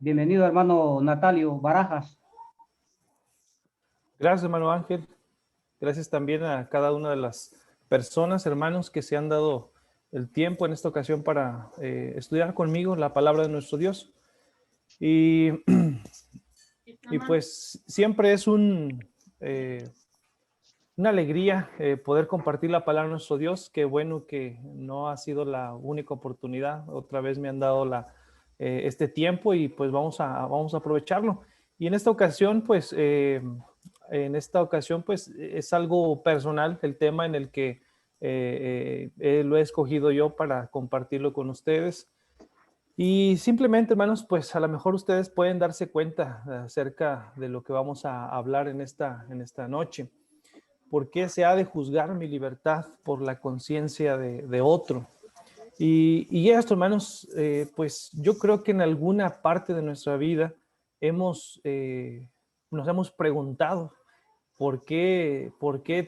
Bienvenido, hermano Natalio Barajas. Gracias, hermano Ángel. Gracias también a cada una de las personas, hermanos, que se han dado el tiempo en esta ocasión para estudiar conmigo la palabra de nuestro Dios. Y, y pues siempre es una alegría poder compartir la palabra de nuestro Dios. Qué bueno que no ha sido la única oportunidad. Otra vez me han dado este tiempo y pues vamos a aprovecharlo. Y en esta ocasión, pues es algo personal el tema en el que lo he escogido yo para compartirlo con ustedes. Y simplemente, hermanos, pues a lo mejor ustedes pueden darse cuenta acerca de lo que vamos a hablar en esta noche. ¿Por qué se ha de juzgar mi libertad por la conciencia de otro? Y esto, hermanos, pues yo creo que en alguna parte de nuestra vida nos hemos preguntado por qué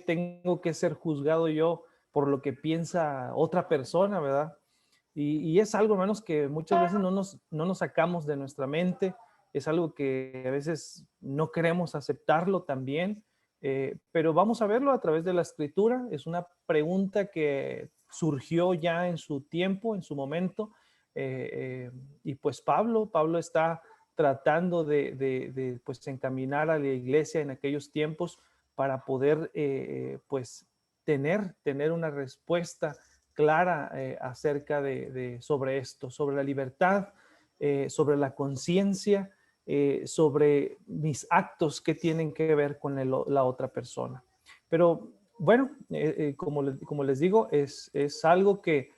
tengo que ser juzgado yo por lo que piensa otra persona, ¿verdad? Y es algo, hermanos, que muchas veces no nos sacamos de nuestra mente, es algo que a veces no queremos aceptarlo también, pero vamos a verlo a través de la escritura. Es una pregunta que surgió ya en su tiempo, en su momento, y pues Pablo está tratando pues encaminar a la iglesia en aquellos tiempos para poder pues tener una respuesta clara acerca sobre esto, sobre la libertad, sobre la conciencia, sobre mis actos que tienen que ver con la otra persona. Pero bueno, como les digo, es algo que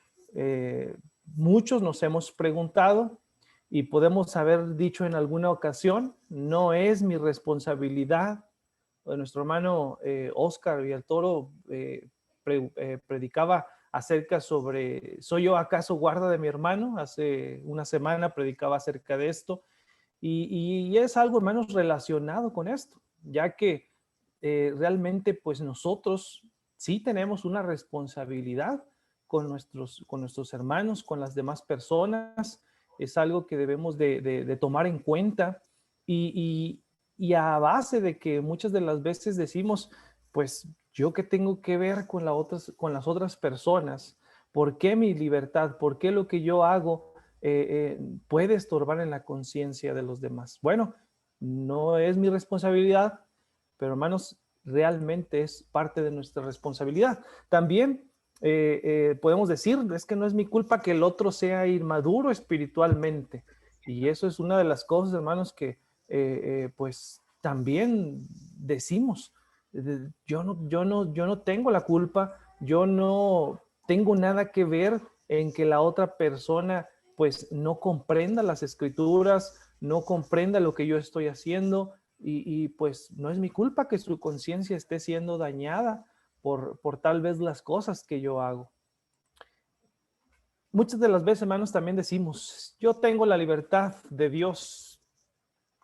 muchos nos hemos preguntado y podemos haber dicho en alguna ocasión: no es mi responsabilidad. Nuestro hermano Oscar Villatoro predicaba acerca sobre, ¿soy yo acaso guarda de mi hermano? Hace una semana predicaba acerca de esto, y es algo, hermanos, relacionado con esto, ya que realmente pues nosotros sí tenemos una responsabilidad con nuestros hermanos, con las demás personas. Es algo que debemos de tomar en cuenta, y, y a base de que muchas de las veces decimos, pues yo qué tengo que ver con las otras personas, ¿por qué mi libertad, por qué lo que yo hago puede estorbar en la conciencia de los demás? Bueno, no es mi responsabilidad, pero hermanos, realmente es parte de nuestra responsabilidad. También podemos decir, es que no es mi culpa que el otro sea inmaduro espiritualmente. Y eso es una de las cosas, hermanos, que pues también decimos. Yo no tengo la culpa, yo no tengo nada que ver en que la otra persona pues no comprenda las escrituras, no comprenda lo que yo estoy haciendo, y pues no es mi culpa que su conciencia esté siendo dañada por tal vez las cosas que yo hago. Muchas de las veces, hermanos, también decimos, yo tengo la libertad de Dios,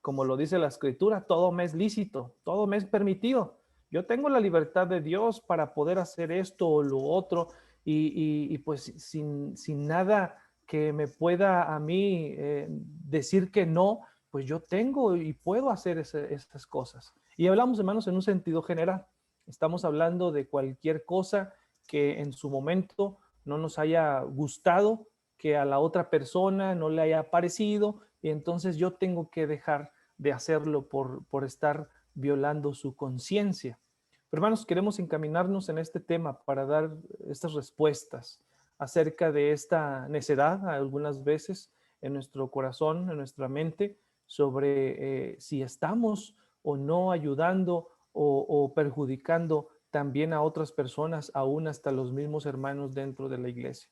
como lo dice la escritura, todo me es lícito, todo me es permitido. Yo tengo la libertad de Dios para poder hacer esto o lo otro, y pues sin nada que me pueda a mí decir que no, pues yo tengo y puedo hacer estas cosas. Y hablamos, hermanos, en un sentido general. Estamos hablando de cualquier cosa que en su momento no nos haya gustado, que a la otra persona no le haya parecido, y entonces yo tengo que dejar de hacerlo por estar violando su conciencia. Pero hermanos, queremos encaminarnos en este tema para dar estas respuestas acerca de esta necedad algunas veces en nuestro corazón, en nuestra mente, sobre si estamos o no ayudando o perjudicando también a otras personas, aún hasta los mismos hermanos dentro de la iglesia.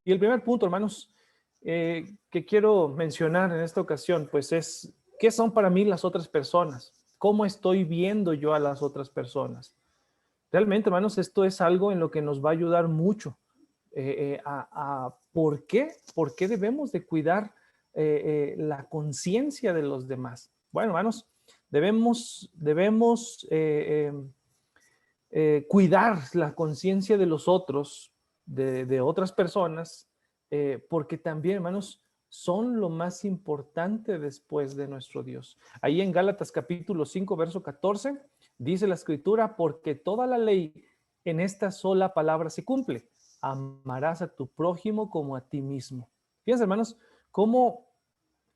Y el primer punto, hermanos, que quiero mencionar en esta ocasión, pues es, ¿qué son para mí las otras personas? ¿Cómo estoy viendo yo a las otras personas? Realmente, hermanos, esto es algo en lo que nos va a ayudar mucho. ¿Por qué? ¿Por qué debemos de cuidar la conciencia de los demás? Bueno, hermanos, debemos cuidar la conciencia de los otros, de otras personas, porque también, hermanos, son lo más importante después de nuestro Dios. Ahí en Gálatas capítulo 5, verso 14, dice la escritura, porque toda la ley en esta sola palabra se cumple. Amarás a tu prójimo como a ti mismo. Fíjense, hermanos, cómo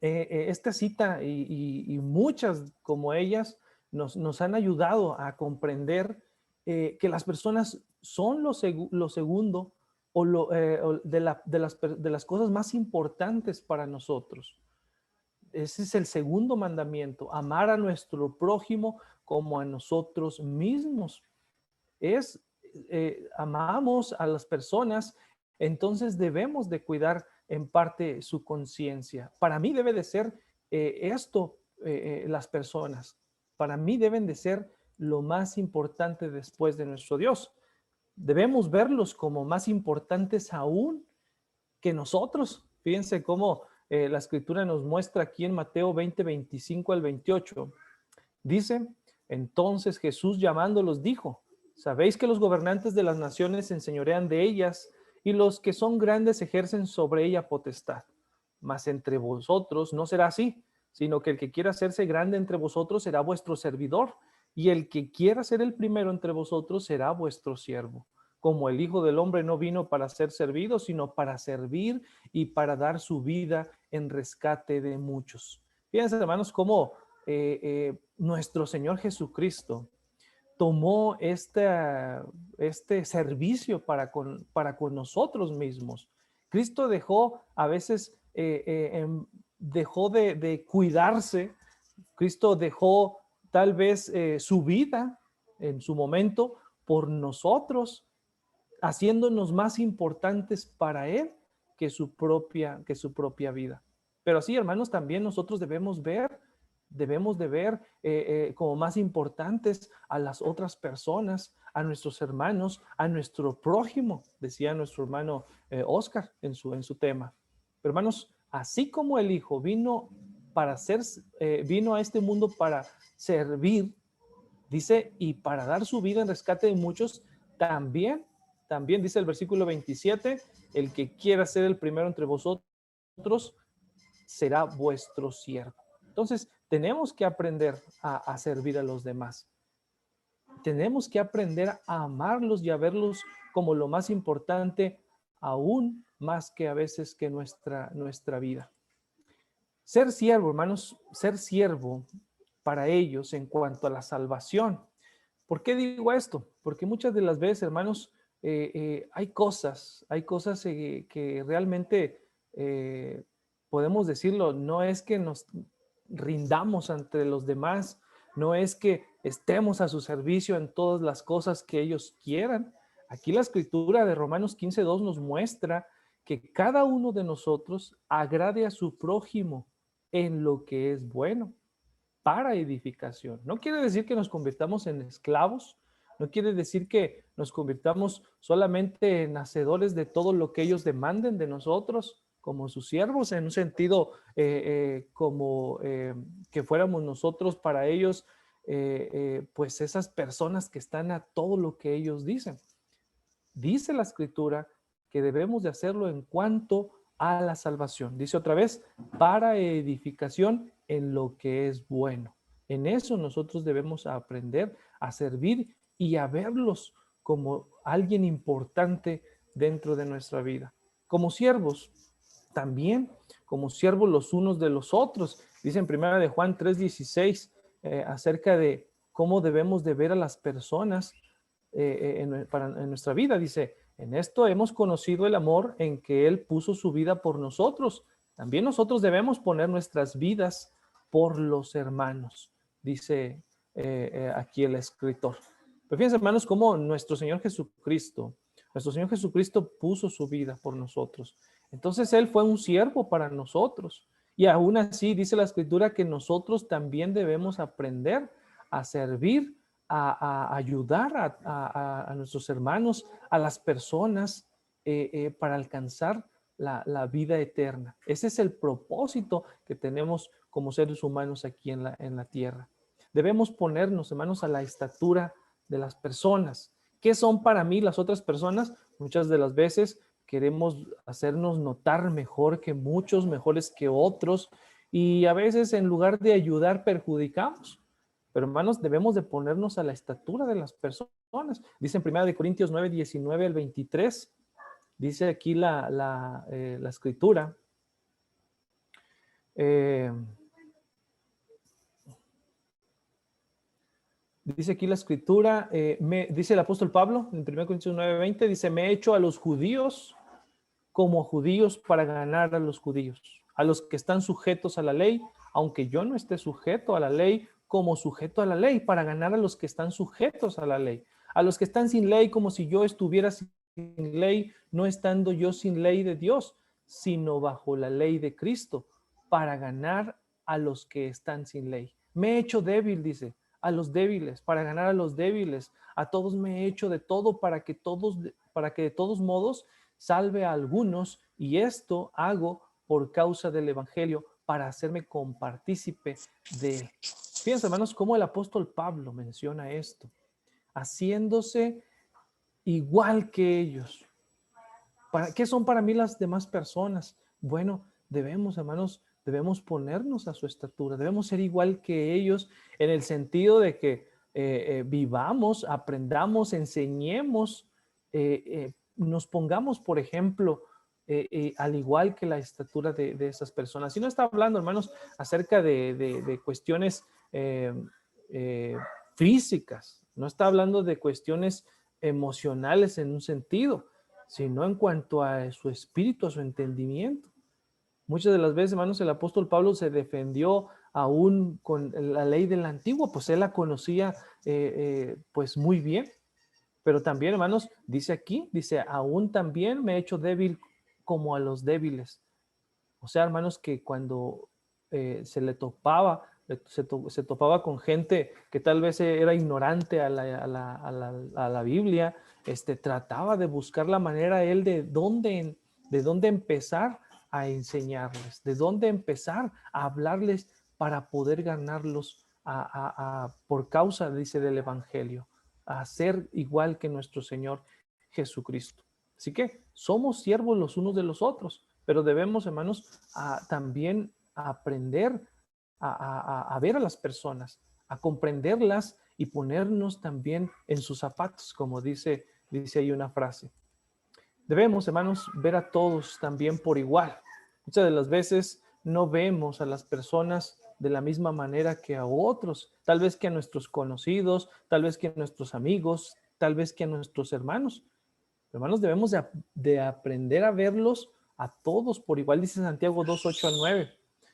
esta cita y muchas como ellas nos han ayudado a comprender que las personas son lo segundo o de las cosas más importantes para nosotros. Ese es el segundo mandamiento, amar a nuestro prójimo como a nosotros mismos. Amamos a las personas, entonces debemos de cuidar en parte su conciencia. Para mí debe de ser las personas. Para mí deben de ser lo más importante después de nuestro Dios. Debemos verlos como más importantes aún que nosotros. Fíjense cómo la escritura nos muestra aquí en Mateo 20, 25 al 28. Dice, entonces Jesús llamándolos dijo, sabéis que los gobernantes de las naciones se enseñorean de ellas y los que son grandes ejercen sobre ella potestad. Mas entre vosotros no será así, sino que el que quiera hacerse grande entre vosotros será vuestro servidor, y el que quiera ser el primero entre vosotros será vuestro siervo. Como el Hijo del Hombre no vino para ser servido, sino para servir y para dar su vida en rescate de muchos. Fíjense, hermanos, cómo nuestro Señor Jesucristo tomó este servicio para con nosotros mismos. Cristo dejó a veces, dejó de cuidarse. Cristo dejó tal vez su vida en su momento por nosotros, haciéndonos más importantes para Él que su propia vida. Pero así, hermanos, también nosotros debemos de ver como más importantes a las otras personas, a nuestros hermanos, a nuestro prójimo, decía nuestro hermano Oscar en su tema. Pero hermanos, así como el Hijo vino vino a este mundo para servir, dice, y para dar su vida en rescate de muchos, también dice el versículo 27, el que quiera ser el primero entre vosotros será vuestro siervo. Entonces, tenemos que aprender a servir a los demás. Tenemos que aprender a amarlos y a verlos como lo más importante, aún más que a veces que nuestra vida. Ser siervo, hermanos, ser siervo para ellos en cuanto a la salvación. ¿Por qué digo esto? Porque muchas de las veces, hermanos, hay cosas que realmente podemos decirlo, no es que nos rindamos ante los demás, no es que estemos a su servicio en todas las cosas que ellos quieran. Aquí la escritura de Romanos 15:2 nos muestra que cada uno de nosotros agrade a su prójimo en lo que es bueno, para edificación. No quiere decir que nos convirtamos en esclavos, no quiere decir que nos convirtamos solamente en hacedores de todo lo que ellos demanden de nosotros, como sus siervos, en un sentido como que fuéramos nosotros para ellos, pues esas personas que están a todo lo que ellos dicen. Dice la escritura que debemos de hacerlo en cuanto a la salvación. Dice otra vez, para edificación en lo que es bueno. En eso nosotros debemos aprender a servir y a verlos como alguien importante dentro de nuestra vida. Como siervos, también como siervos los unos de los otros. Dice en 1 de Juan 3:16 acerca de cómo debemos de ver a las personas en nuestra vida. Dice, en esto hemos conocido el amor en que Él puso su vida por nosotros. También nosotros debemos poner nuestras vidas por los hermanos, dice aquí el escritor. Pero fíjense, hermanos, cómo nuestro Señor Jesucristo puso su vida por nosotros. Entonces Él fue un siervo para nosotros. Y aún así dice la escritura que nosotros también debemos aprender a servir, a ayudar a nuestros hermanos, a las personas para alcanzar la vida eterna. Ese es el propósito que tenemos como seres humanos aquí en la tierra. Debemos ponernos, hermanos, a la estatura de las personas. ¿Qué son para mí las otras personas? Muchas de las veces queremos hacernos notar mejor que muchos, mejores que otros, y a veces en lugar de ayudar perjudicamos. Pero hermanos, debemos de ponernos a la estatura de las personas. Dice en 1 Corintios 9, 19 al 23, dice aquí la escritura. Dice aquí la escritura, dice el apóstol Pablo en 1 Corintios 9, 20, dice, me he hecho a los judíos como judíos para ganar a los judíos, a los que están sujetos a la ley, aunque yo no esté sujeto a la ley, como sujeto a la ley, para ganar a los que están sujetos a la ley, a los que están sin ley, como si yo estuviera sin ley, no estando yo sin ley de Dios, sino bajo la ley de Cristo, para ganar a los que están sin ley. Me he hecho débil, dice, a los débiles, para ganar a los débiles. A todos me he hecho de todo para que de todos modos salve a algunos, y esto hago por causa del evangelio, para hacerme compartícipe de él. Fíjense, hermanos, cómo el apóstol Pablo menciona esto, haciéndose igual que ellos. ¿Qué son para mí las demás personas? Bueno, hermanos, debemos ponernos a su estatura, debemos ser igual que ellos en el sentido de que vivamos, aprendamos, enseñemos, nos pongamos, por ejemplo, al igual que la estatura de esas personas. Y no está hablando, hermanos, acerca de cuestiones físicas, no está hablando de cuestiones emocionales en un sentido, sino en cuanto a su espíritu, a su entendimiento. Muchas de las veces, hermanos, el apóstol Pablo se defendió aún con la ley del antiguo, pues él la conocía pues muy bien. Pero también, hermanos, dice aquí, dice, aún también me he hecho débil como a los débiles. O sea, hermanos, que cuando se le topaba, se topaba con gente que tal vez era ignorante a la Biblia, trataba de buscar la manera él de dónde empezar a enseñarles, de dónde empezar a hablarles para poder ganarlos por causa, dice, del evangelio, a ser igual que nuestro Señor Jesucristo. Así que somos siervos los unos de los otros, pero debemos, hermanos, también aprender a ver a las personas, a comprenderlas y ponernos también en sus zapatos, como dice ahí una frase. Debemos, hermanos, ver a todos también por igual. Muchas de las veces no vemos a las personas de la misma manera que a otros, tal vez que a nuestros conocidos, tal vez que a nuestros amigos, tal vez que a nuestros hermanos. Hermanos, debemos de aprender a verlos a todos por igual, dice Santiago 2, 8 al 9.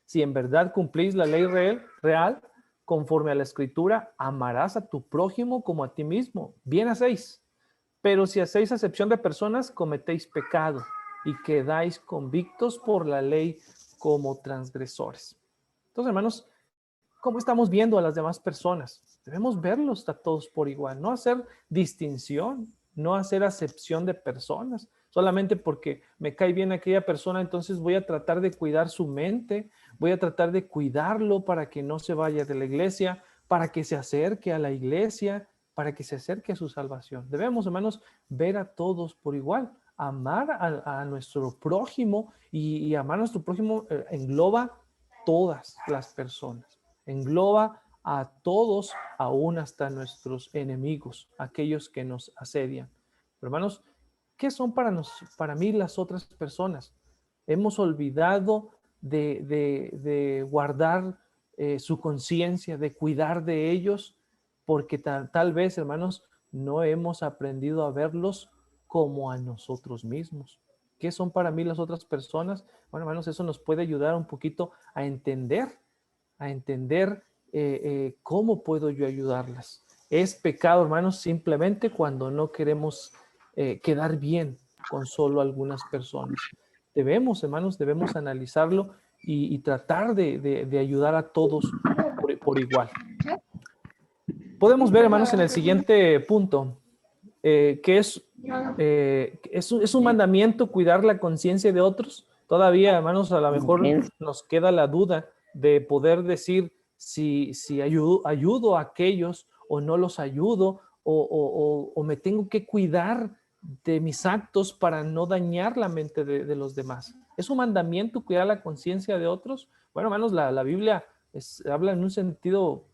Si en verdad cumplís la ley real, conforme a la escritura, amarás a tu prójimo como a ti mismo. Bien hacéis. Pero si hacéis acepción de personas, cometéis pecado y quedáis convictos por la ley como transgresores. Entonces, hermanos, ¿cómo estamos viendo a las demás personas? Debemos verlos a todos por igual, no hacer distinción, no hacer acepción de personas, solamente porque me cae bien aquella persona, entonces voy a tratar de cuidar su mente, voy a tratar de cuidarlo para que no se vaya de la iglesia, para que se acerque a la iglesia, para que se acerque a su salvación. Debemos, hermanos, ver a todos por igual, amar a nuestro prójimo, y amar a nuestro prójimo engloba todas las personas, engloba a todos, aún hasta nuestros enemigos, aquellos que nos asedian. Pero, hermanos, ¿qué son para mí las otras personas? Hemos olvidado de guardar su conciencia, de cuidar de ellos, porque tal vez, hermanos, no hemos aprendido a verlos como a nosotros mismos. ¿Qué son para mí las otras personas? Bueno, hermanos, eso nos puede ayudar un poquito a entender cómo puedo yo ayudarlas. Es pecado, hermanos, simplemente cuando no queremos quedar bien con solo algunas personas. Hermanos, debemos analizarlo y tratar de ayudar a todos por igual. Podemos ver, hermanos, en el siguiente punto, que es un mandamiento cuidar la conciencia de otros. Todavía, hermanos, a lo mejor nos queda la duda de poder decir si ayudo a aquellos o no los ayudo, o me tengo que cuidar de mis actos para no dañar la mente de los demás. ¿Es un mandamiento cuidar la conciencia de otros? Bueno, hermanos, la Biblia habla en un sentido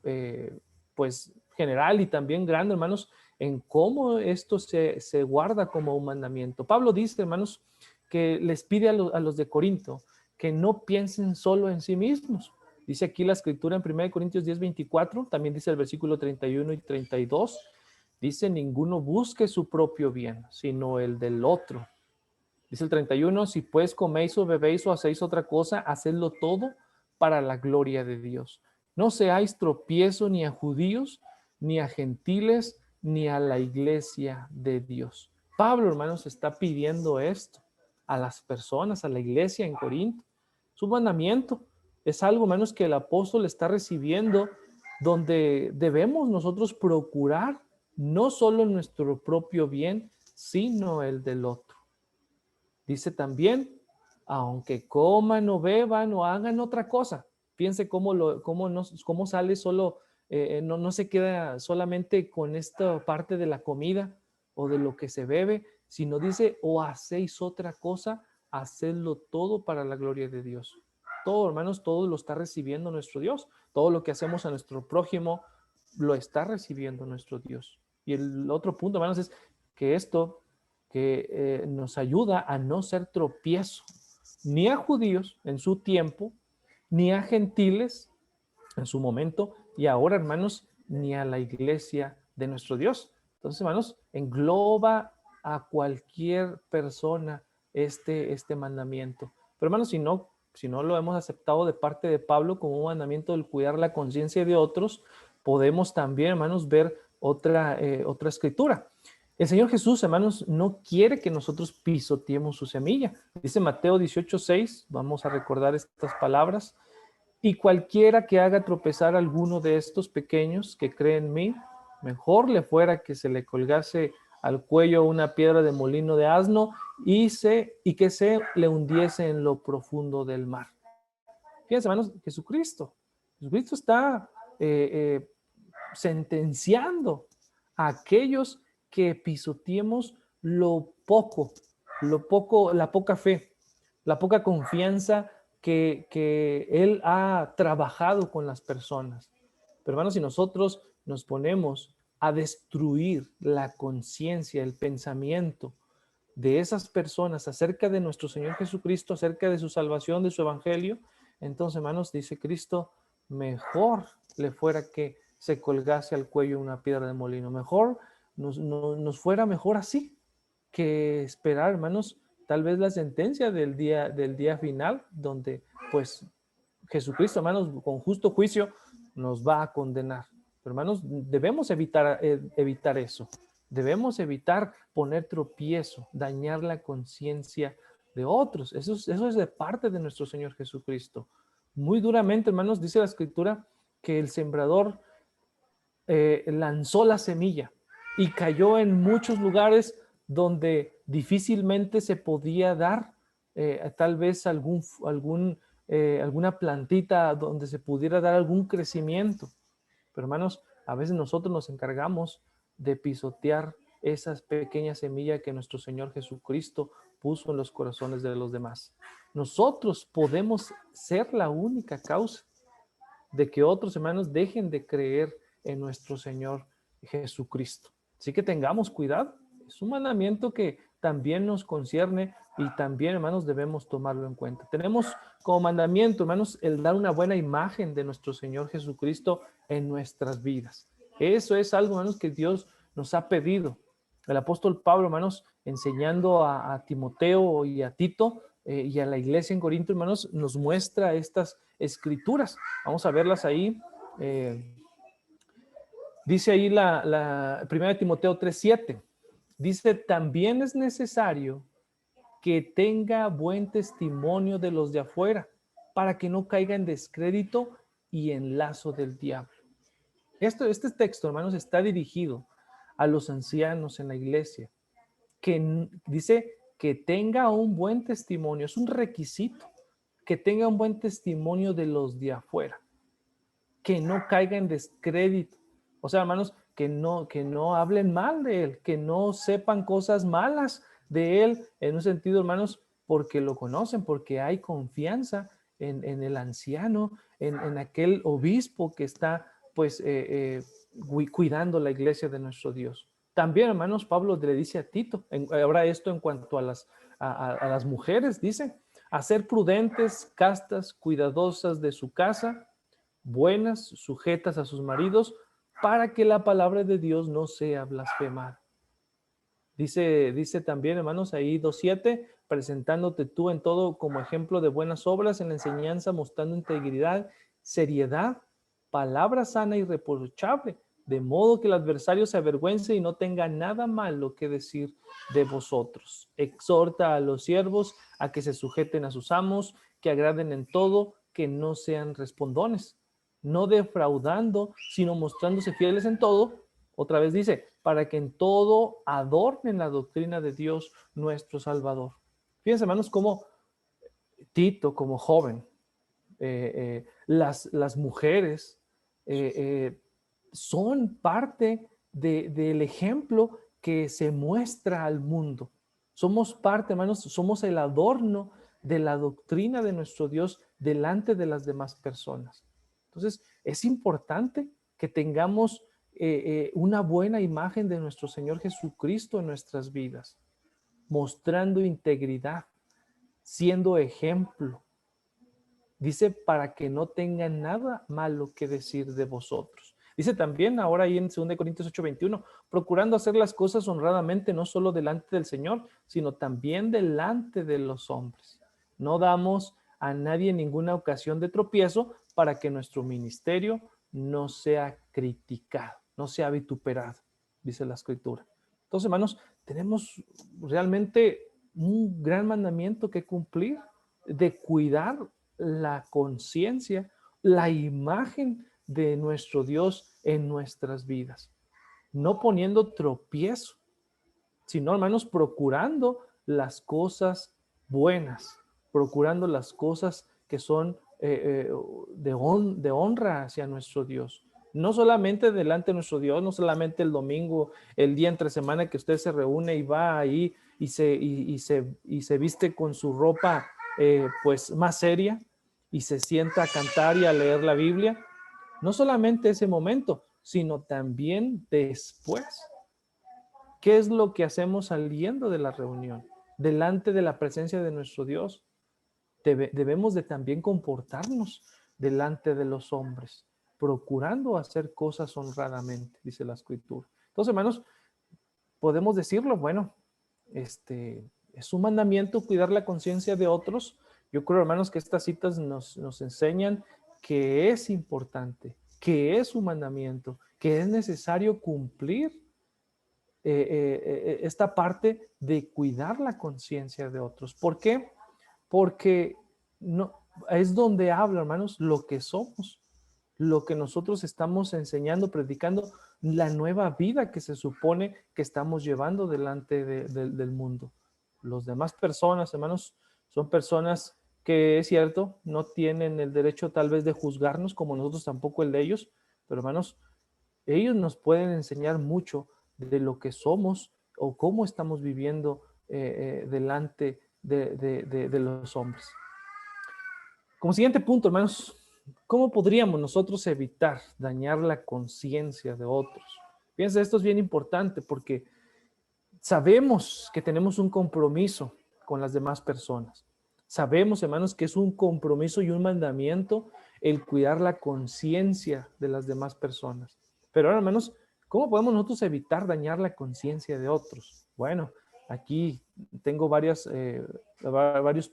pues general y también grande, hermanos, en cómo esto se guarda como un mandamiento. Pablo dice, hermanos, que les pide a los de Corinto que no piensen solo en sí mismos. Dice aquí la escritura en 1 Corintios 10:24, también dice el versículo 31 y 32, dice, ninguno busque su propio bien, sino el del otro. Dice el 31, si pues coméis o bebéis o hacéis otra cosa, hacedlo todo para la gloria de Dios. No seáis tropiezo ni a judíos, ni a gentiles, ni a la iglesia de Dios. Pablo, hermanos, está pidiendo esto a las personas, a la iglesia en Corinto. Su mandamiento es algo, hermanos, que el apóstol está recibiendo, donde debemos nosotros procurar no solo nuestro propio bien, sino el del otro. Dice también, aunque coman o beban o hagan otra cosa, piense cómo sale solo, no se queda solamente con esta parte de la comida o de lo que se bebe, sino dice, o hacéis otra cosa, hacedlo todo para la gloria de Dios. Todo, hermanos, todo lo está recibiendo nuestro Dios. Todo lo que hacemos a nuestro prójimo lo está recibiendo nuestro Dios. Y el otro punto, hermanos, es que esto que nos ayuda a no ser tropiezo ni a judíos en su tiempo, ni a gentiles en su momento, y ahora, hermanos, ni a la iglesia de nuestro Dios. Entonces, hermanos, engloba a cualquier persona este mandamiento. Pero, hermanos, si no lo hemos aceptado de parte de Pablo como un mandamiento del cuidar la conciencia de otros, podemos también, hermanos, ver otra escritura. El Señor Jesús, hermanos, no quiere que nosotros pisoteemos su semilla. Dice Mateo 18:6, vamos a recordar estas palabras. Y cualquiera que haga tropezar a alguno de estos pequeños que cree en mí, mejor le fuera que se le colgase al cuello una piedra de molino de asno y que se le hundiese en lo profundo del mar. Fíjense, hermanos, Jesucristo está sentenciando a aquellos que pisoteemos la poca fe, la poca confianza que Él ha trabajado con las personas. Pero hermanos, si nosotros nos ponemos a destruir la conciencia, el pensamiento de esas personas acerca de nuestro Señor Jesucristo, acerca de su salvación, de su evangelio, entonces, hermanos, dice Cristo, mejor le fuera que se colgase al cuello una piedra de molino. Mejor nos fuera mejor así que esperar, hermanos, tal vez la sentencia del día final, donde pues Jesucristo, hermanos, con justo juicio nos va a condenar. Pero, hermanos, debemos evitar eso. Debemos evitar poner tropiezo, dañar la conciencia de otros. Eso es de parte de nuestro Señor Jesucristo. Muy duramente, hermanos, dice la Escritura que el sembrador lanzó la semilla y cayó en muchos lugares donde difícilmente se podía dar tal vez alguna plantita donde se pudiera dar algún crecimiento. Pero, hermanos, a veces nosotros nos encargamos de pisotear esas pequeñas semillas que nuestro Señor Jesucristo puso en los corazones de los demás. Nosotros podemos ser la única causa de que otros hermanos dejen de creer en nuestro Señor Jesucristo. Así que tengamos cuidado. Es un mandamiento que también nos concierne y también, hermanos, debemos tomarlo en cuenta. Tenemos como mandamiento, hermanos, el dar una buena imagen de nuestro Señor Jesucristo en nuestras vidas. Eso es algo, hermanos, que Dios nos ha pedido. El apóstol Pablo, hermanos, enseñando a Timoteo y a Tito y a la iglesia en Corinto, hermanos, nos muestra estas escrituras. Vamos a verlas ahí. Dice ahí la 1 Timoteo 3:7. Dice, también es necesario que tenga buen testimonio de los de afuera, para que no caiga en descrédito y en lazo del diablo. Este texto, hermanos, está dirigido a los ancianos en la iglesia, que dice que tenga un buen testimonio, es un requisito, que tenga un buen testimonio de los de afuera, que no caiga en descrédito. O sea, hermanos, que no hablen mal de él, que no sepan cosas malas de él, en un sentido, hermanos, porque lo conocen, porque hay confianza en el anciano, en aquel obispo que está pues cuidando la iglesia de nuestro Dios. También, hermanos, Pablo le dice a Tito, ahora esto en cuanto a las mujeres, dice, a ser prudentes, castas, cuidadosas de su casa, buenas, sujetas a sus maridos, para que la palabra de Dios no sea blasfemada. Dice también, hermanos, ahí 2:7, presentándote tú en todo como ejemplo de buenas obras, en la enseñanza, mostrando integridad, seriedad, palabra sana y irreprochable, de modo que el adversario se avergüence y no tenga nada malo que decir de vosotros. Exhorta a los siervos a que se sujeten a sus amos, que agraden en todo, que no sean respondones, no defraudando, sino mostrándose fieles en todo. Otra vez dice, para que en todo adornen la doctrina de Dios nuestro Salvador. Fíjense, hermanos, como Tito, como joven, las mujeres son parte del ejemplo que se muestra al mundo. Somos parte, hermanos, somos el adorno de la doctrina de nuestro Dios delante de las demás personas. Entonces, es importante que tengamos una buena imagen de nuestro Señor Jesucristo en nuestras vidas, mostrando integridad, siendo ejemplo. Dice, para que no tengan nada malo que decir de vosotros. Dice también ahora ahí en 2 Corintios 8:21, procurando hacer las cosas honradamente, no solo delante del Señor, sino también delante de los hombres. No damos a nadie ninguna ocasión de tropiezo para que nuestro ministerio no sea criticado, no sea vituperado, dice la Escritura. Entonces, hermanos, tenemos realmente un gran mandamiento que cumplir de cuidar la conciencia, la imagen de nuestro Dios en nuestras vidas. No poniendo tropiezo, sino, hermanos, procurando las cosas buenas, procurando las cosas que son de honra hacia nuestro Dios. No solamente delante de nuestro Dios, no solamente el domingo, el día entre semana que usted se reúne y va ahí y se viste con su ropa pues más seria y se sienta a cantar y a leer la Biblia. No solamente ese momento, sino también después. ¿Qué es lo que hacemos saliendo de la reunión? Delante de la presencia de nuestro Dios. Debemos de también comportarnos delante de los hombres, procurando hacer cosas honradamente, dice la Escritura. Entonces, hermanos, podemos decirlo, bueno, es un mandamiento cuidar la conciencia de otros. Yo creo, hermanos, que estas citas nos enseñan que es importante, que es un mandamiento, que es necesario cumplir esta parte de cuidar la conciencia de otros. ¿Por qué? Porque no, es donde habla, hermanos, lo que somos, lo que nosotros estamos enseñando, predicando, la nueva vida que se supone que estamos llevando delante del mundo. Los demás personas, hermanos, son personas que, es cierto, no tienen el derecho tal vez de juzgarnos, como nosotros tampoco el de ellos, pero, hermanos, ellos nos pueden enseñar mucho de lo que somos o cómo estamos viviendo delante de los hombres. Como siguiente punto, hermanos, ¿cómo podríamos nosotros evitar dañar la conciencia de otros? Fíjense, esto es bien importante porque sabemos que tenemos un compromiso con las demás personas. Sabemos, hermanos, que es un compromiso y un mandamiento el cuidar la conciencia de las demás personas. Pero ahora, hermanos, ¿cómo podemos nosotros evitar dañar la conciencia de otros? Bueno, aquí tengo varios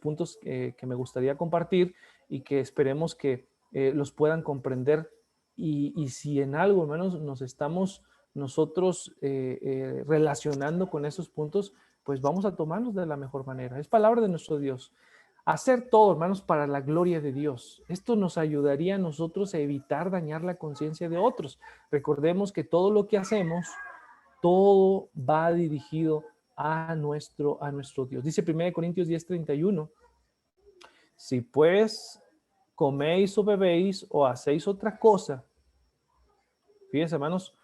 puntos que me gustaría compartir y que esperemos que los puedan comprender. Y si en algo, hermanos, nos estamos nosotros relacionando con esos puntos, pues vamos a tomarlos de la mejor manera. Es palabra de nuestro Dios. Hacer todo, hermanos, para la gloria de Dios. Esto nos ayudaría a nosotros a evitar dañar la conciencia de otros. Recordemos que todo lo que hacemos, todo va dirigido a nuestro Dios. Dice 1 Corintios 10:31, si pues coméis o bebéis o hacéis otra cosa, fíjense, hermanos,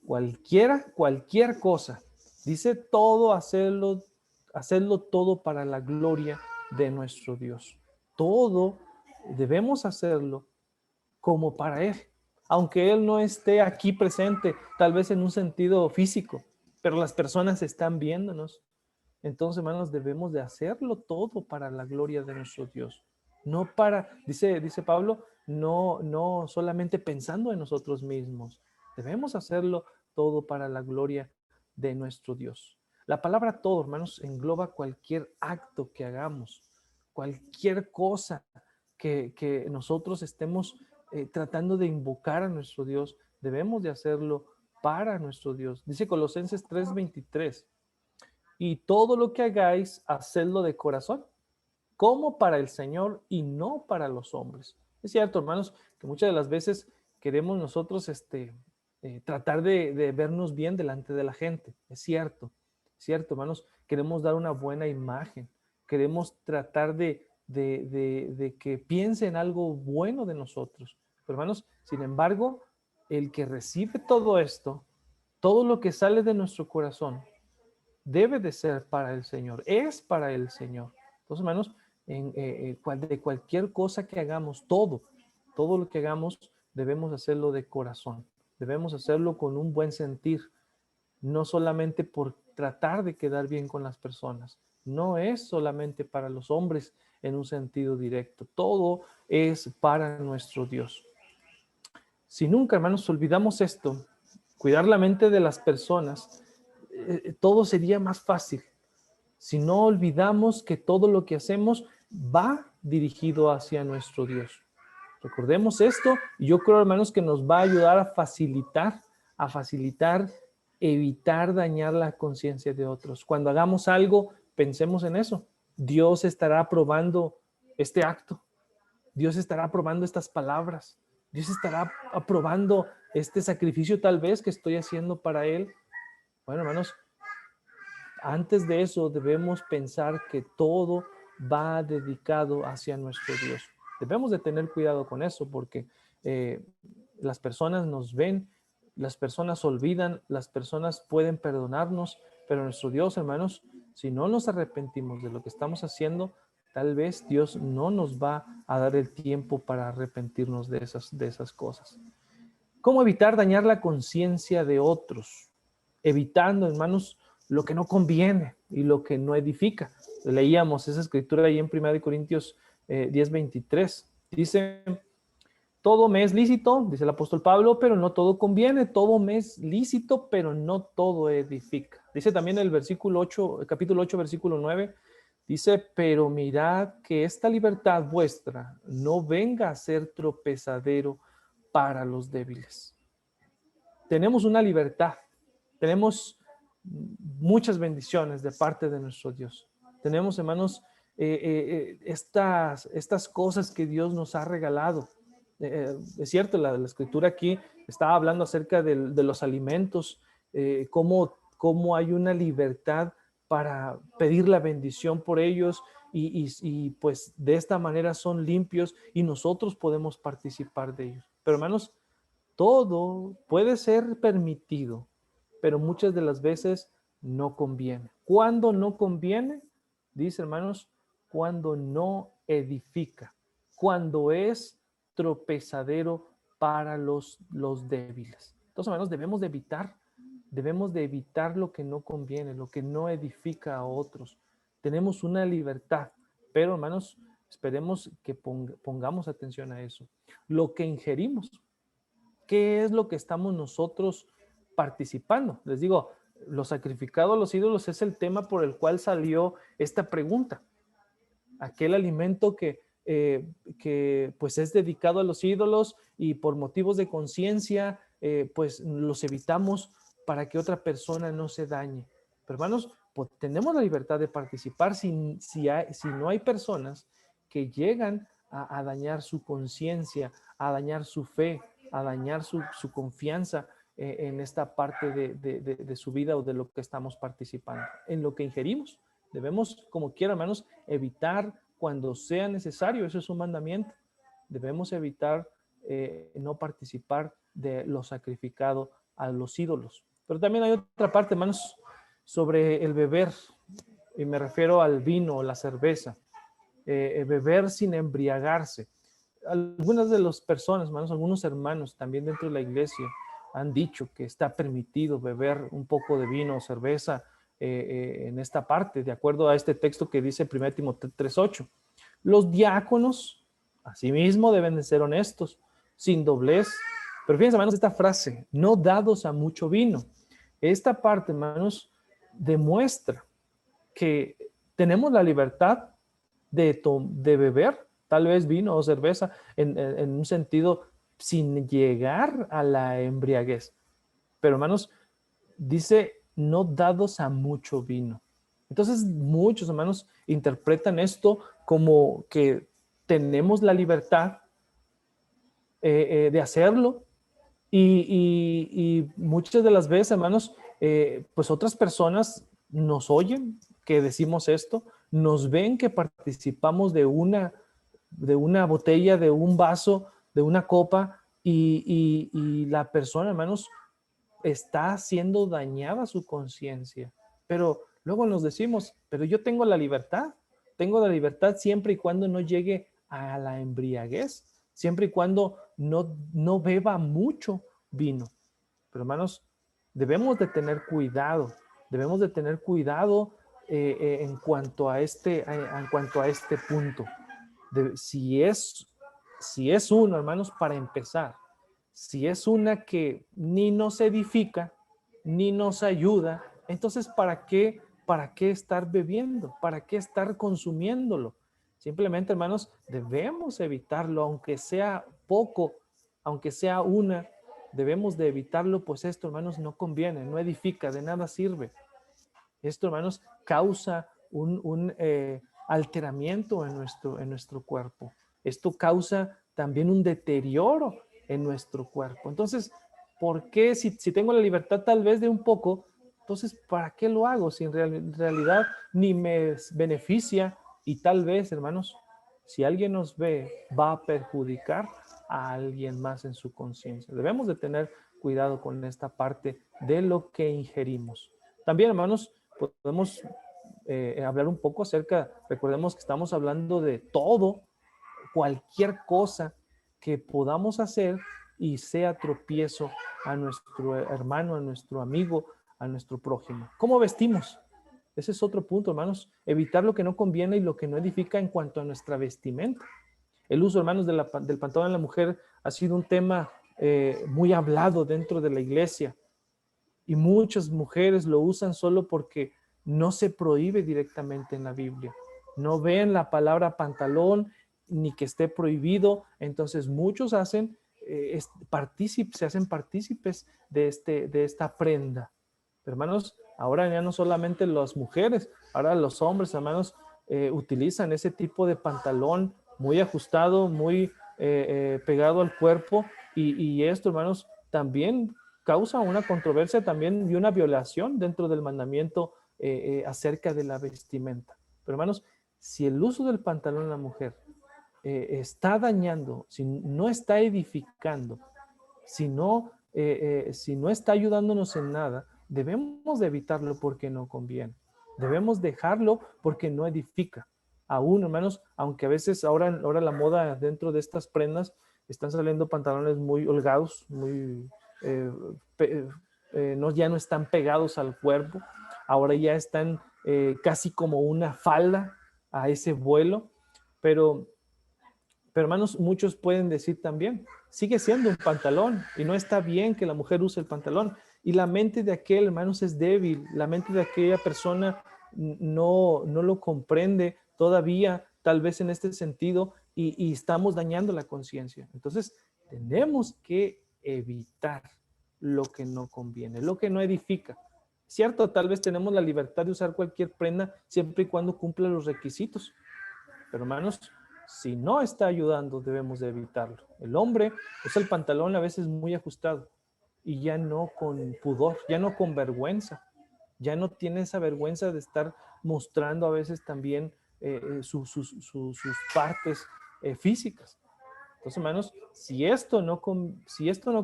cualquier cosa. Dice todo, hacerlo todo para la gloria de nuestro Dios. Todo debemos hacerlo como para Él, aunque Él no esté aquí presente, tal vez en un sentido físico, pero las personas están viéndonos. Entonces, hermanos, debemos de hacerlo todo para la gloria de nuestro Dios. No para, dice Pablo, no solamente pensando en nosotros mismos. Debemos hacerlo todo para la gloria de nuestro Dios. La palabra todo, hermanos, engloba cualquier acto que hagamos, cualquier cosa que nosotros estemos tratando de invocar a nuestro Dios. Debemos de hacerlo para nuestro Dios. Dice Colosenses 3:23. Y todo lo que hagáis, hacedlo de corazón, como para el Señor y no para los hombres. Es cierto, hermanos, que muchas de las veces queremos nosotros tratar de vernos bien delante de la gente. Es cierto, hermanos, queremos dar una buena imagen. Queremos tratar de que piensen algo bueno de nosotros. Pero, hermanos, sin embargo, el que recibe todo esto, todo lo que sale de nuestro corazón, debe de ser para el Señor, es para el Señor. Entonces, hermanos, de cualquier cosa que hagamos, todo lo que hagamos, debemos hacerlo de corazón, debemos hacerlo con un buen sentir, no solamente por tratar de quedar bien con las personas, no es solamente para los hombres en un sentido directo, todo es para nuestro Dios. Si nunca, hermanos, olvidamos esto, cuidar la mente de las personas, todo sería más fácil. Si no olvidamos que todo lo que hacemos va dirigido hacia nuestro Dios. Recordemos esto y yo creo, hermanos, que nos va a ayudar a facilitar, evitar dañar la conciencia de otros. Cuando hagamos algo, pensemos en eso. Dios estará aprobando este acto. Dios estará aprobando estas palabras. Dios estará aprobando este sacrificio tal vez que estoy haciendo para Él. Bueno, hermanos, antes de eso debemos pensar que todo va dedicado hacia nuestro Dios. Debemos de tener cuidado con eso porque las personas nos ven, las personas olvidan, las personas pueden perdonarnos, pero nuestro Dios, hermanos, si no nos arrepentimos de lo que estamos haciendo, tal vez Dios no nos va a dar el tiempo para arrepentirnos de esas cosas. ¿Cómo evitar dañar la conciencia de otros? Evitando, hermanos, lo que no conviene y lo que no edifica. Leíamos esa escritura ahí en 1 Corintios 10:23. Dice, todo me es lícito, dice el apóstol Pablo, pero no todo conviene. Todo me es lícito, pero no todo edifica. Dice también el capítulo 8, versículo 9, dice, pero mirad que esta libertad vuestra no venga a ser tropezadero para los débiles. Tenemos una libertad, tenemos muchas bendiciones de parte de nuestro Dios. Tenemos, hermanos, estas cosas que Dios nos ha regalado. Es cierto, la escritura aquí está hablando acerca de los alimentos, cómo hay una libertad para pedir la bendición por ellos y pues de esta manera son limpios y nosotros podemos participar de ellos. Pero hermanos, todo puede ser permitido, pero muchas de las veces no conviene. ¿Cuándo no conviene? Dice, hermanos, cuando no edifica, cuando es tropezadero para los débiles. Entonces, hermanos, debemos de evitar lo que no conviene, lo que no edifica a otros. Tenemos una libertad, pero, hermanos, esperemos que pongamos atención a eso. Lo que ingerimos, ¿qué es lo que estamos nosotros participando? Les digo, lo sacrificado a los ídolos es el tema por el cual salió esta pregunta. Aquel alimento que pues es dedicado a los ídolos y por motivos de conciencia pues los evitamos para que otra persona no se dañe. Pero hermanos, pues, tenemos la libertad de participar si no hay personas que llegan a dañar su conciencia, a dañar su fe, a dañar su confianza en esta parte de su vida o de lo que estamos participando. En lo que ingerimos, debemos, como quiera, hermanos, evitar cuando sea necesario. Eso es un mandamiento. Debemos evitar no participar de lo sacrificado a los ídolos. Pero también hay otra parte, hermanos, sobre el beber, y me refiero al vino o la cerveza, beber sin embriagarse. Algunas de las personas, hermanos, algunos hermanos también dentro de la iglesia han dicho que está permitido beber un poco de vino o cerveza en esta parte, de acuerdo a este texto que dice 1 Timoteo 3:8. Los diáconos, asimismo, deben de ser honestos, sin doblez. Pero fíjense, hermanos, esta frase, no dados a mucho vino. Esta parte, hermanos, demuestra que tenemos la libertad de beber, tal vez vino o cerveza, en un sentido sin llegar a la embriaguez. Pero, hermanos, dice no dados a mucho vino. Entonces, muchos hermanos interpretan esto como que tenemos la libertad de hacerlo y muchas de las veces, hermanos, pues otras personas nos oyen que decimos esto, nos ven que participamos de una botella, de un vaso, de una copa y la persona, hermanos, está siendo dañada su conciencia. Pero luego nos decimos, pero yo tengo la libertad siempre y cuando no llegue a la embriaguez, siempre y cuando no beba mucho vino. Pero hermanos, debemos de tener cuidado, en cuanto a este punto. Si es uno, hermanos, para empezar, si es una que ni nos edifica, ni nos ayuda, entonces ¿para qué estar bebiendo? ¿Para qué estar consumiéndolo? Simplemente, hermanos, debemos evitarlo, aunque sea poco, aunque sea una, debemos de evitarlo, pues esto, hermanos, no conviene, no edifica, de nada sirve. Esto, hermanos, causa un alteramiento en nuestro cuerpo. Esto causa también un deterioro en nuestro cuerpo. Entonces, ¿por qué si tengo la libertad tal vez de un poco, entonces ¿para qué lo hago? Si en realidad ni me beneficia y tal vez, hermanos, si alguien nos ve, va a perjudicar a alguien más en su conciencia. Debemos de tener cuidado con esta parte de lo que ingerimos. También, hermanos, podemos hablar un poco recordemos que estamos hablando de todo, cualquier cosa que podamos hacer y sea tropiezo a nuestro hermano, a nuestro amigo, a nuestro prójimo. ¿Cómo vestimos? Ese es otro punto, hermanos. Evitar lo que no conviene y lo que no edifica en cuanto a nuestra vestimenta. El uso, hermanos, del pantalón en la mujer ha sido un tema muy hablado dentro de la iglesia y muchas mujeres lo usan solo porque no se prohíbe directamente en la Biblia. No ven la palabra pantalón ni que esté prohibido, entonces muchos se hacen partícipes de esta prenda. Hermanos, ahora ya no solamente las mujeres, ahora los hombres, hermanos, utilizan ese tipo de pantalón muy ajustado, muy pegado al cuerpo y esto, hermanos, también causa una controversia también y una violación dentro del mandamiento acerca de la vestimenta. Pero hermanos, si el uso del pantalón en la mujer está dañando, si no está edificando, si no está ayudándonos en nada, debemos de evitarlo porque no conviene. Debemos dejarlo porque no edifica. Aún, hermanos, aunque a veces ahora la moda dentro de estas prendas están saliendo pantalones muy holgados, muy ya no están pegados al cuerpo, ahora ya están casi como una falda a ese vuelo, pero hermanos, muchos pueden decir también, sigue siendo un pantalón y no está bien que la mujer use el pantalón. Y la mente de aquel, hermanos, es débil. La mente de aquella persona no lo comprende todavía, tal vez en este sentido, y estamos dañando la conciencia. Entonces, tenemos que evitar lo que no conviene, lo que no edifica. Cierto, tal vez tenemos la libertad de usar cualquier prenda siempre y cuando cumpla los requisitos. Pero hermanos, si no está ayudando, debemos de evitarlo. El hombre usa el pantalón a veces muy ajustado y ya no con pudor, ya no con vergüenza, ya no tiene esa vergüenza de estar mostrando a veces también sus partes físicas. Entonces, hermanos, si esto no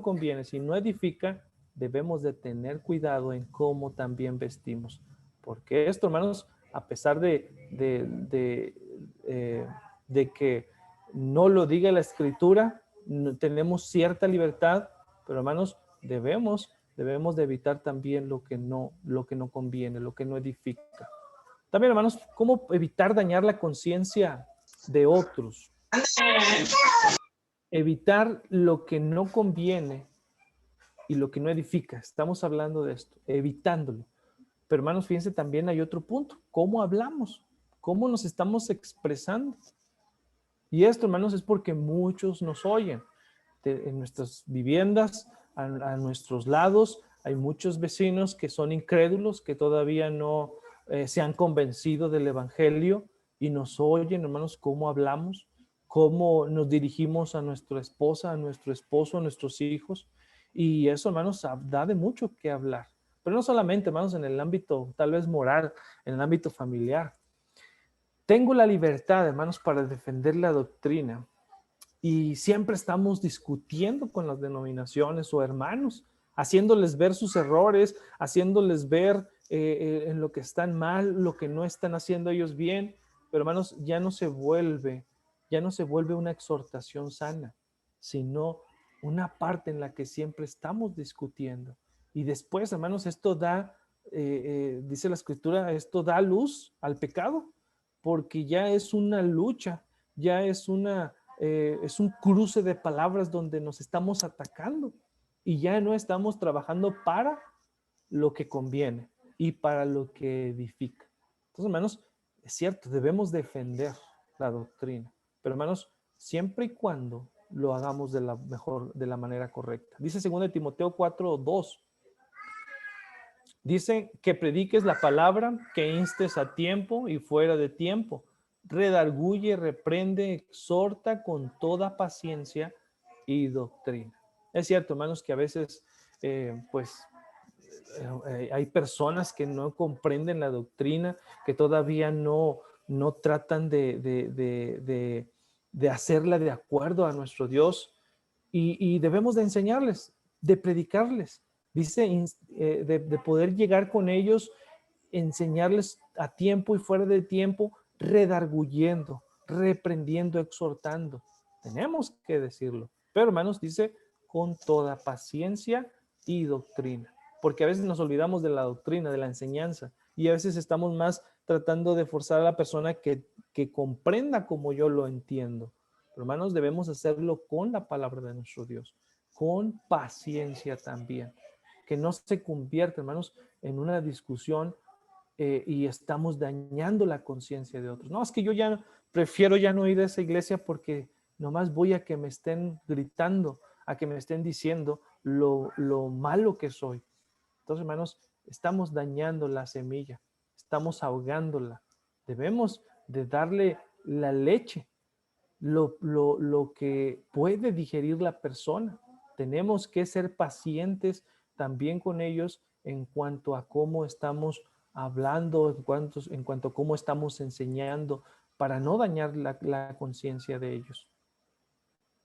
conviene, si no edifica, debemos de tener cuidado en cómo también vestimos. Porque esto, hermanos, a pesar de que no lo diga la Escritura, tenemos cierta libertad, pero hermanos, debemos de evitar también lo que no conviene, lo que no edifica. También, hermanos, ¿cómo evitar dañar la conciencia de otros? Evitar lo que no conviene y lo que no edifica. Estamos hablando de esto, evitándolo. Pero hermanos, fíjense, también hay otro punto. ¿Cómo hablamos? ¿Cómo nos estamos expresando? Y esto, hermanos, es porque muchos nos oyen. En nuestras viviendas, a nuestros lados, hay muchos vecinos que son incrédulos, que todavía no se han convencido del Evangelio y nos oyen, hermanos, cómo hablamos, cómo nos dirigimos a nuestra esposa, a nuestro esposo, a nuestros hijos. Y eso, hermanos, da de mucho que hablar. Pero no solamente, hermanos, en el ámbito tal vez moral, en el ámbito familiar. Tengo la libertad, hermanos, para defender la doctrina. Y siempre estamos discutiendo con las denominaciones o hermanos, haciéndoles ver sus errores, haciéndoles ver en lo que están mal, lo que no están haciendo ellos bien. Pero hermanos, ya no se vuelve una exhortación sana, sino una parte en la que siempre estamos discutiendo. Y después, hermanos, esto da, dice la Escritura, esto da luz al pecado, porque ya es una lucha, ya es es un cruce de palabras donde nos estamos atacando y ya no estamos trabajando para lo que conviene y para lo que edifica. Entonces, hermanos, es cierto, debemos defender la doctrina, pero hermanos, siempre y cuando lo hagamos de la manera correcta. Dice 2 Timoteo 4:2. Dice que prediques la palabra, que instes a tiempo y fuera de tiempo. Redarguye, reprende, exhorta con toda paciencia y doctrina. Es cierto, hermanos, que a veces, hay personas que no comprenden la doctrina, que todavía no tratan de hacerla de acuerdo a nuestro Dios y debemos de enseñarles, de predicarles. Dice de poder llegar con ellos, enseñarles a tiempo y fuera de tiempo, redarguyendo, reprendiendo, exhortando. Tenemos que decirlo. Pero hermanos, dice con toda paciencia y doctrina. Porque a veces nos olvidamos de la doctrina, de la enseñanza. Y a veces estamos más tratando de forzar a la persona que comprenda como yo lo entiendo. Pero hermanos, debemos hacerlo con la palabra de nuestro Dios, con paciencia también. Que no se convierta, hermanos, en una discusión y estamos dañando la conciencia de otros. No, es que yo ya prefiero ya no ir a esa iglesia porque nomás voy a que me estén gritando, a que me estén diciendo lo malo que soy. Entonces, hermanos, estamos dañando la semilla, estamos ahogándola. Debemos de darle la leche, lo que puede digerir la persona. Tenemos que ser pacientes también con ellos en cuanto a cómo estamos hablando, en cuanto a cómo estamos enseñando, para no dañar la conciencia de ellos.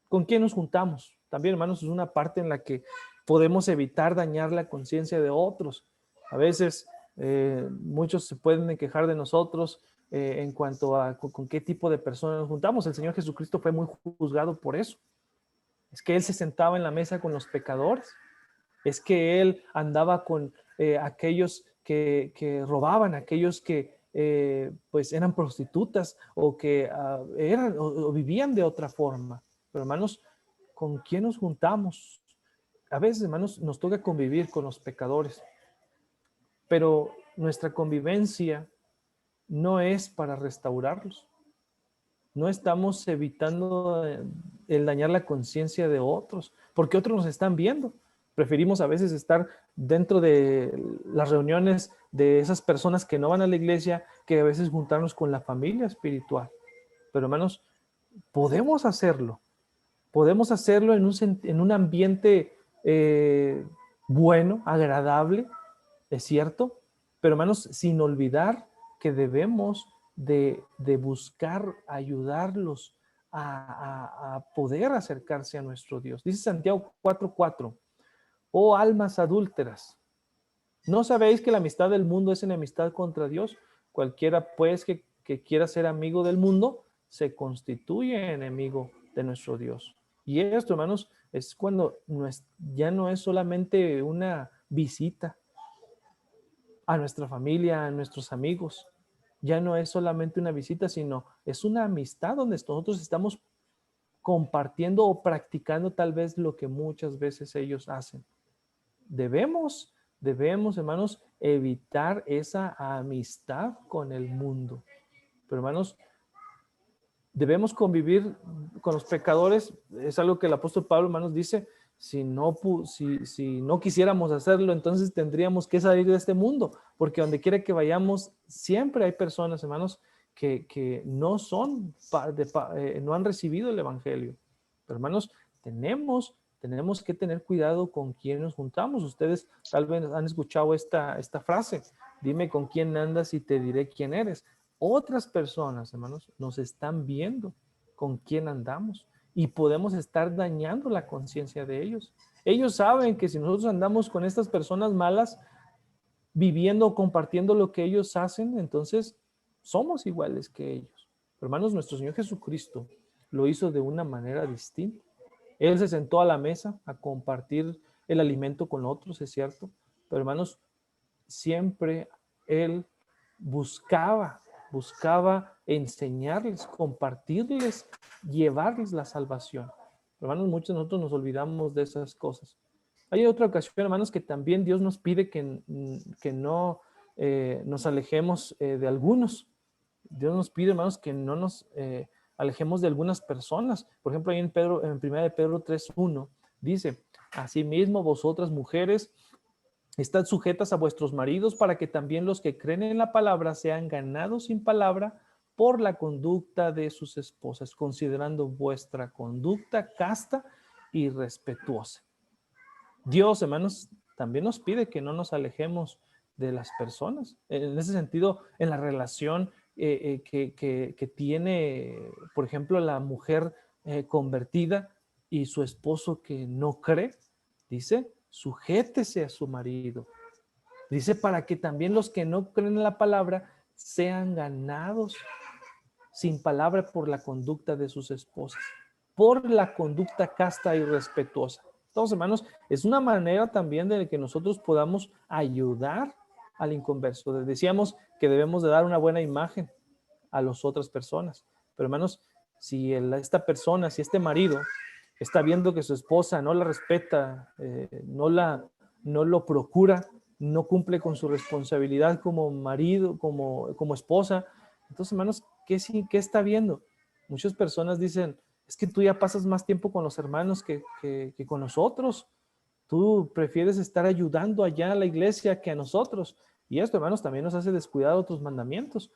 ¿Con quién nos juntamos? También, hermanos, es una parte en la que podemos evitar dañar la conciencia de otros. A veces muchos se pueden quejar de nosotros en cuanto a con qué tipo de personas nos juntamos. El Señor Jesucristo fue muy juzgado por eso. Es que Él se sentaba en la mesa con los pecadores. Es que Él andaba con aquellos que robaban, aquellos que pues eran prostitutas o que eran o vivían de otra forma. Pero hermanos, ¿con quién nos juntamos? A veces, hermanos, nos toca convivir con los pecadores, pero nuestra convivencia no es para restaurarlos. No estamos evitando el dañar la conciencia de otros, porque otros nos están viendo. Preferimos a veces estar dentro de las reuniones de esas personas que no van a la iglesia, que a veces juntarnos con la familia espiritual. Pero hermanos, podemos hacerlo. Podemos hacerlo en un ambiente bueno, agradable, es cierto, pero hermanos, sin olvidar que debemos de buscar ayudarlos a poder acercarse a nuestro Dios. Dice Santiago 4:4, Oh almas adúlteras, ¿no sabéis que la amistad del mundo es enemistad contra Dios? Cualquiera pues que quiera ser amigo del mundo se constituye enemigo de nuestro Dios. Y esto, hermanos, es cuando ya no es solamente una visita a nuestra familia, a nuestros amigos. Ya no es solamente una visita, sino es una amistad donde nosotros estamos compartiendo o practicando tal vez lo que muchas veces ellos hacen. Debemos, hermanos, evitar esa amistad con el mundo. Pero, hermanos, debemos convivir con los pecadores. Es algo que el apóstol Pablo, hermanos, dice, si no quisiéramos hacerlo, entonces tendríamos que salir de este mundo, porque donde quiera que vayamos, siempre hay personas, hermanos, que no no han recibido el evangelio. Pero, hermanos, tenemos que tener cuidado con quién nos juntamos. Ustedes tal vez han escuchado esta frase: dime con quién andas y te diré quién eres. Otras personas, hermanos, nos están viendo con quién andamos y podemos estar dañando la conciencia de ellos. Ellos saben que si nosotros andamos con estas personas malas, viviendo o compartiendo lo que ellos hacen, entonces somos iguales que ellos. Pero, hermanos, nuestro Señor Jesucristo lo hizo de una manera distinta. Él se sentó a la mesa a compartir el alimento con otros, es cierto, pero, hermanos, siempre Él buscaba enseñarles, compartirles, llevarles la salvación. Hermanos, muchos de nosotros nos olvidamos de esas cosas. Hay otra ocasión, hermanos, que también Dios nos pide que no nos alejemos de algunos. Dios nos pide, hermanos, que no nos alejemos de algunas personas. Por ejemplo, ahí en 1 de Pedro 3:1 dice: asimismo vosotras mujeres estad sujetas a vuestros maridos, para que también los que creen en la palabra sean ganados sin palabra por la conducta de sus esposas, considerando vuestra conducta casta y respetuosa. Dios, hermanos, también nos pide que no nos alejemos de las personas. En ese sentido, en la relación que tiene, por ejemplo, la mujer convertida y su esposo que no cree, dice: sujétese a su marido. Dice: para que también los que no creen en la palabra sean ganados sin palabra por la conducta de sus esposas, por la conducta casta y respetuosa. Entonces, hermanos, es una manera también de que nosotros podamos ayudar al inconverso. Decíamos que debemos de dar una buena imagen a las otras personas. Pero, hermanos, si este marido está viendo que su esposa no la respeta, no lo procura, no cumple con su responsabilidad como marido, como esposa, entonces, hermanos, ¿qué está viendo? Muchas personas dicen: es que tú ya pasas más tiempo con los hermanos que con nosotros. Tú prefieres estar ayudando allá a la iglesia que a nosotros. Y esto, hermanos, también nos hace descuidar otros mandamientos,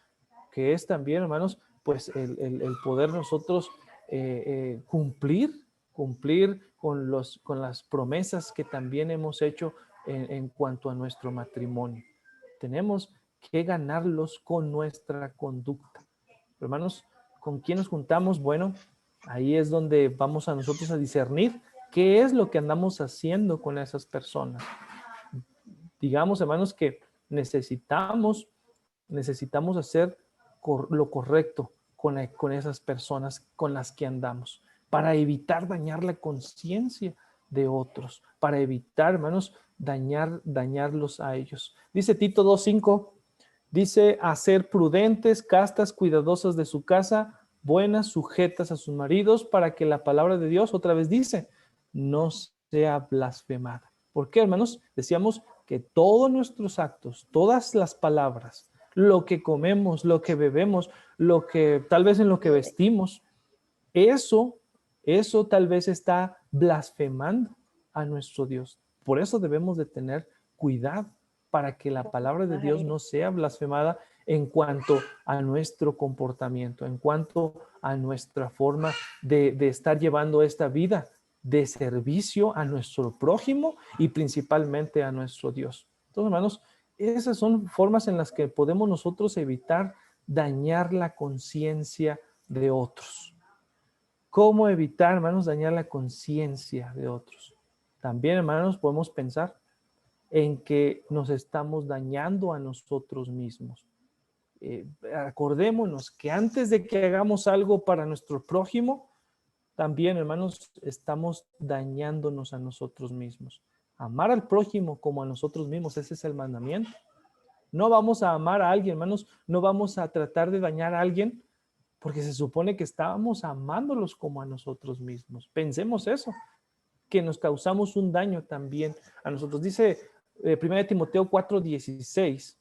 que es también, hermanos, pues el poder nosotros cumplir con las promesas que también hemos hecho en cuanto a nuestro matrimonio. Tenemos que ganarlos con nuestra conducta. Hermanos, ¿con quién nos juntamos? Bueno, ahí es donde vamos a nosotros a discernir qué es lo que andamos haciendo con esas personas. Digamos, hermanos, que necesitamos hacer lo correcto con esas personas con las que andamos, para evitar dañar la conciencia de otros, para evitar, hermanos, dañarlos a ellos. Dice Tito 2:5, dice: a ser prudentes, castas, cuidadosas de su casa, buenas, sujetas a sus maridos, para que la palabra de Dios, otra vez dice, no sea blasfemada. ¿Por qué, hermanos? Decíamos que todos nuestros actos, todas las palabras, lo que comemos, lo que bebemos, tal vez en lo que vestimos, eso tal vez está blasfemando a nuestro Dios. Por eso debemos de tener cuidado para que la palabra de Dios no sea blasfemada en cuanto a nuestro comportamiento, en cuanto a nuestra forma de estar llevando esta vida de servicio a nuestro prójimo y principalmente a nuestro Dios. Entonces, hermanos, esas son formas en las que podemos nosotros evitar dañar la conciencia de otros. ¿Cómo evitar, hermanos, dañar la conciencia de otros? También, hermanos, podemos pensar en que nos estamos dañando a nosotros mismos. Acordémonos que antes de que hagamos algo para nuestro prójimo, también, hermanos, estamos dañándonos a nosotros mismos. Amar al prójimo como a nosotros mismos, ese es el mandamiento. No vamos a amar a alguien, hermanos, no vamos a tratar de dañar a alguien porque se supone que estábamos amándolos como a nosotros mismos. Pensemos eso, que nos causamos un daño también a nosotros. Dice 1 Timoteo 4:16,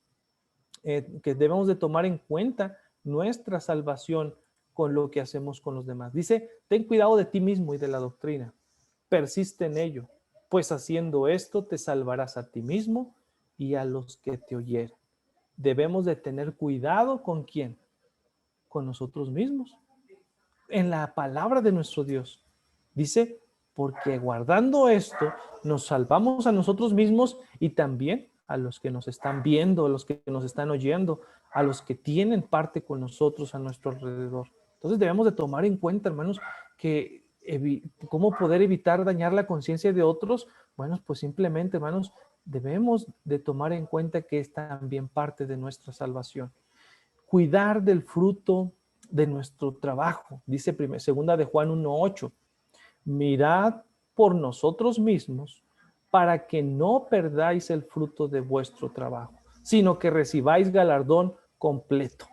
que debemos de tomar en cuenta nuestra salvación con lo que hacemos con los demás. Dice, ten cuidado de ti mismo y de la doctrina. Persiste en ello, pues haciendo esto te salvarás a ti mismo y a los que te oyeren. Debemos de tener cuidado ¿con quién? Con nosotros mismos. En la palabra de nuestro Dios. Dice, porque guardando esto nos salvamos a nosotros mismos y también a los que nos están viendo, a los que nos están oyendo, a los que tienen parte con nosotros a nuestro alrededor. Entonces debemos de tomar en cuenta, hermanos, que cómo poder evitar dañar la conciencia de otros. Bueno, pues simplemente, hermanos, debemos de tomar en cuenta que es también parte de nuestra salvación. Cuidar del fruto de nuestro trabajo. Dice segunda de Juan 1:8. Mirad por nosotros mismos para que no perdáis el fruto de vuestro trabajo, sino que recibáis galardón completo.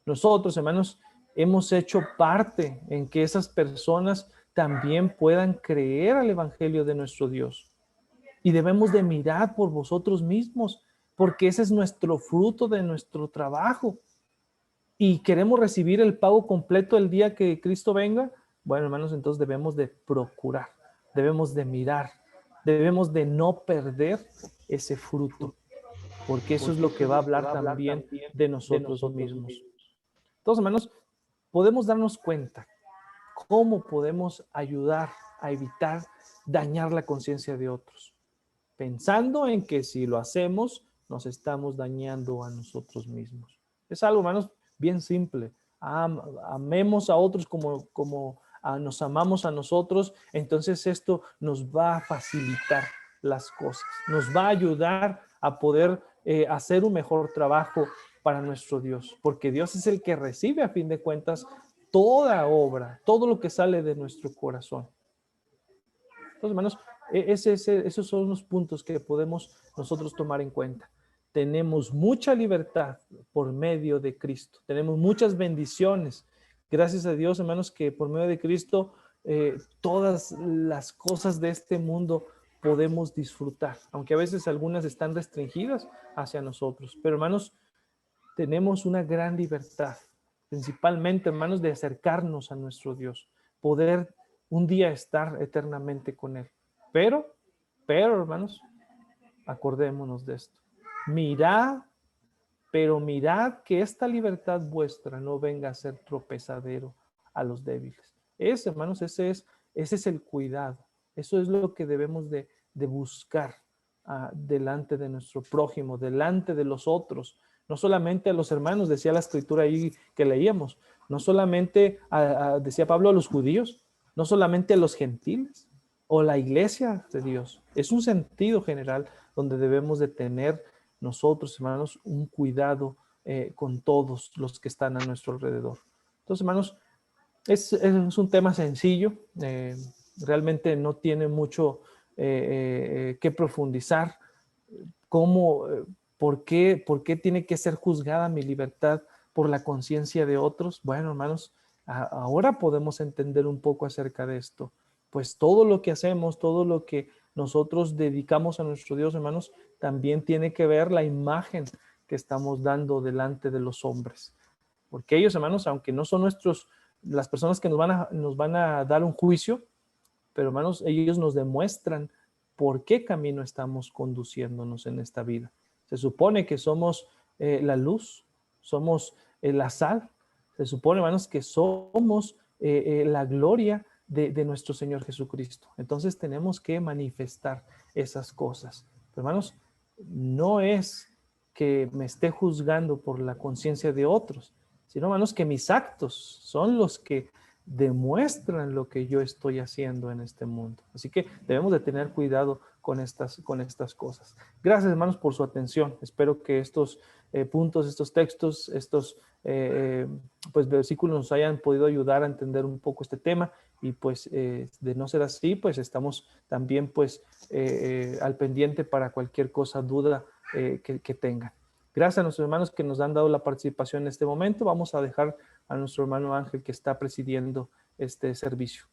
Nosotros, hermanos, hemos hecho parte en que esas personas también puedan creer al evangelio de nuestro Dios. Y debemos de mirar por vosotros mismos, porque ese es nuestro fruto de nuestro trabajo. Y queremos recibir el pago completo el día que Cristo venga. Bueno, hermanos, entonces debemos de procurar, debemos de mirar, debemos de no perder ese fruto, porque eso es lo que va a hablar también de nosotros mismos. Entonces, hermanos, podemos darnos cuenta cómo podemos ayudar a evitar dañar la conciencia de otros, pensando en que si lo hacemos, nos estamos dañando a nosotros mismos. Es algo, hermanos, bien simple. Amemos a otros como nos amamos a nosotros, entonces esto nos va a facilitar las cosas, nos va a ayudar a poder hacer un mejor trabajo para nuestro Dios, porque Dios es el que recibe a fin de cuentas toda obra, todo lo que sale de nuestro corazón. Entonces, hermanos, esos son los puntos que podemos nosotros tomar en cuenta. Tenemos mucha libertad por medio de Cristo. Tenemos muchas bendiciones. Gracias a Dios, hermanos, que por medio de Cristo todas las cosas de este mundo podemos disfrutar, aunque a veces algunas están restringidas hacia nosotros. Pero, hermanos, tenemos una gran libertad, principalmente, hermanos, de acercarnos a nuestro Dios, poder un día estar eternamente con Él. Pero, hermanos, acordémonos de esto. Mirad, pero mirad que esta libertad vuestra no venga a ser tropezadero a los débiles. Hermanos, ese es el cuidado. Eso es lo que debemos de buscar delante de nuestro prójimo, delante de los otros. No solamente a los hermanos, decía la escritura ahí que leíamos, no solamente, decía Pablo, a los judíos, no solamente a los gentiles o la iglesia de Dios. Es un sentido general donde debemos de tener nosotros, hermanos, un cuidado con todos los que están a nuestro alrededor. Entonces, hermanos, es un tema sencillo, realmente no tiene mucho que profundizar. ¿Por qué tiene que ser juzgada mi libertad por la conciencia de otros? Bueno, hermanos, ahora podemos entender un poco acerca de esto. Pues todo lo que hacemos, todo lo que nosotros dedicamos a nuestro Dios, hermanos, también tiene que ver la imagen que estamos dando delante de los hombres. Porque ellos, hermanos, aunque no son las personas que nos van a dar un juicio, pero, hermanos, ellos nos demuestran por qué camino estamos conduciéndonos en esta vida. Se supone que somos la luz, somos la sal. Se supone, hermanos, que somos la gloria de nuestro Señor Jesucristo. Entonces tenemos que manifestar esas cosas. Pero, hermanos, no es que me esté juzgando por la conciencia de otros, sino, hermanos, que mis actos son los que demuestran lo que yo estoy haciendo en este mundo. Así que debemos de tener cuidado con estas cosas. Gracias, hermanos, por su atención. Espero que estos puntos, estos textos, estos pues versículos nos hayan podido ayudar a entender un poco este tema, y pues de no ser así, pues estamos también pues al pendiente para cualquier cosa, duda que tengan. Gracias a nuestros hermanos que nos han dado la participación en este momento. Vamos a dejar a nuestro hermano Ángel, que está presidiendo este servicio.